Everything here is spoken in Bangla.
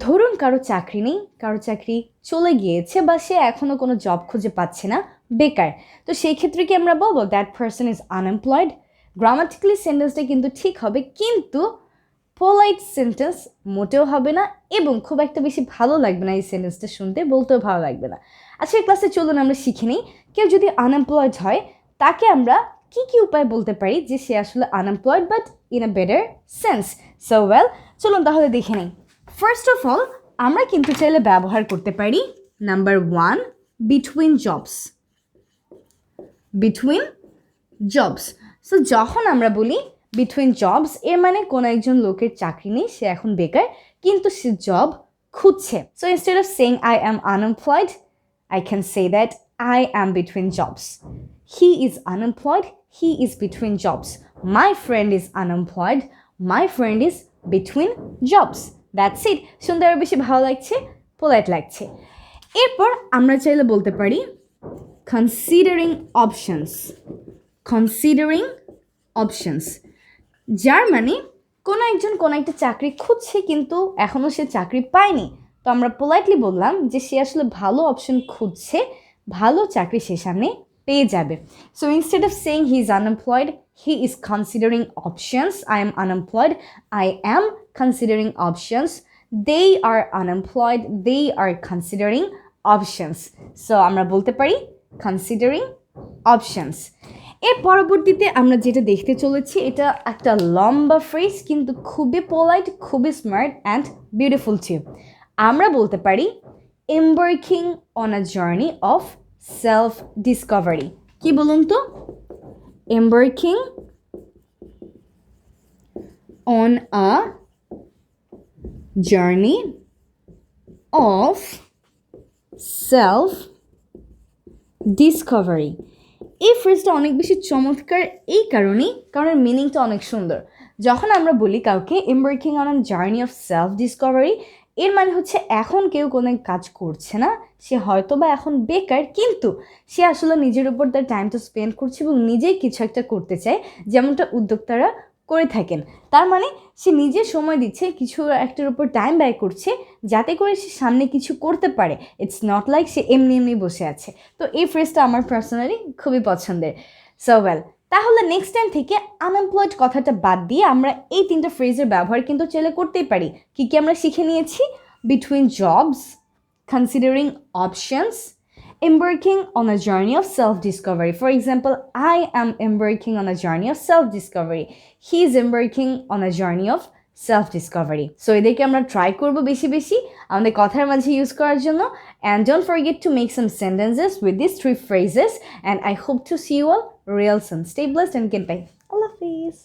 ধরুন কারো চাকরি নেই, কারো চাকরি চলে গিয়েছে বা সে এখনও কোনো জব খুঁজে পাচ্ছে না, বেকার। তো সেই ক্ষেত্রে কি আমরা বলবো that person is unemployed? Grammatically সেন্টেন্সটা কিন্তু ঠিক হবে, কিন্তু পোলাইট সেন্টেন্স মোটেও হবে না এবং খুব একটা বেশি ভালো লাগবে না এই সেন্টেন্সটা শুনতে, বলতেও ভালো লাগবে না। আজকের ক্লাসে চলুন আমরা শিখে নিই কেউ যদি আনএমপ্লয়েড হয় তাকে আমরা কি কি উপায় বলতে পারি যে সে আসলে unemployed but in a better sense. So well, চলুন তাহলে দেখে নিই। ফার্স্ট অফ অল আমরা কিন্তু চাইলে ব্যবহার করতে পারি number 1 between jobs. Between jobs. So যখন আমরা বলি বিটুইন জবস, এর মানে কোনো একজন লোকের চাকরি নেই, সে এখন বেকার, কিন্তু সে জব খুঁজছে। So instead of saying I am unemployed, I can say that I am between jobs. He is unemployed, he is between jobs. My friend is unemployed, my friend is between jobs. That's it. শুনতে আরো বেশি ভালো লাগছে, পোলাইট লাগছে। এরপর আমরা চাইলে বলতে পারি considering options. Considering options, যার মানে কোনো একজন কোনো একটা চাকরি খুঁজছে কিন্তু এখনও সে চাকরি পায়নি, তো আমরা পোলাইটলি বললাম যে সে আসলে ভালো অপশন খুঁজছে, ভালো চাকরি সে সামনে পেয়ে যাবে। So instead of saying he is unemployed, he is considering options. I am unemployed, I am considering options. They are unemployed, they are considering options. So আমরা বলতে পারি কনসিডারিং অপশনস। এর পরবর্তীতে আমরা যেটা দেখতে চলেছি এটা একটা লম্বা ফ্রেজ, কিন্তু খুবই পোলাইট, খুবই স্মার্ট অ্যান্ড বিউটিফুল টু। আমরা বলতে পারি embarking on a journey of self discovery. কি বলুন তো? Embarking on a journey of self discovery. এই ফ্রেজটা অনেক বেশি চমৎকার এই কারণেই কারণ মিনিংটা অনেক সুন্দর। যখন আমরা বলি কাউকে embarking on a journey of self discovery, এর মানে হচ্ছে এখন কেউ কোনো কাজ করছে না, সে হয়তো বা এখন বেকার, কিন্তু সে আসলে নিজের উপর তার টাইমটা স্পেন্ড করছে এবং নিজেই কিছু একটা করতে চায়, যেমনটা উদ্যোক্তারা করে থাকেন। তার মানে সে নিজে সময় দিচ্ছে, কিছু একটার উপর টাইম ব্যয় করছে যাতে করে সে সামনে কিছু করতে পারে। ইটস নট লাইক সে এমনি এমনি বসে আছে। তো এই ফ্রেজটা আমার পার্সোনালি খুবই পছন্দের। সো ওয়েল, তাহলে নেক্সট টাইম থেকে আনএমপ্লয়েড কথাটা বাদ দিয়ে আমরা এই তিনটা ফ্রেজের ব্যবহার কিন্তু চাইলে করতেই পারি। কী কী আমরা শিখে নিয়েছি? Between jobs, considering options, embarking on a journey of self-discovery. For example, I am embarking on a journey of self-discovery. He is embarking on a journey of self-discovery. So এদেরকে আমরা ট্রাই করবো বেশি বেশি আমাদের কথার মাঝে ইউজ করার জন্য। And don't forget to make some sentences with these 3 phrases. And I hope to see you all real soon. Stay blessed and goodbye. Allah Hafiz.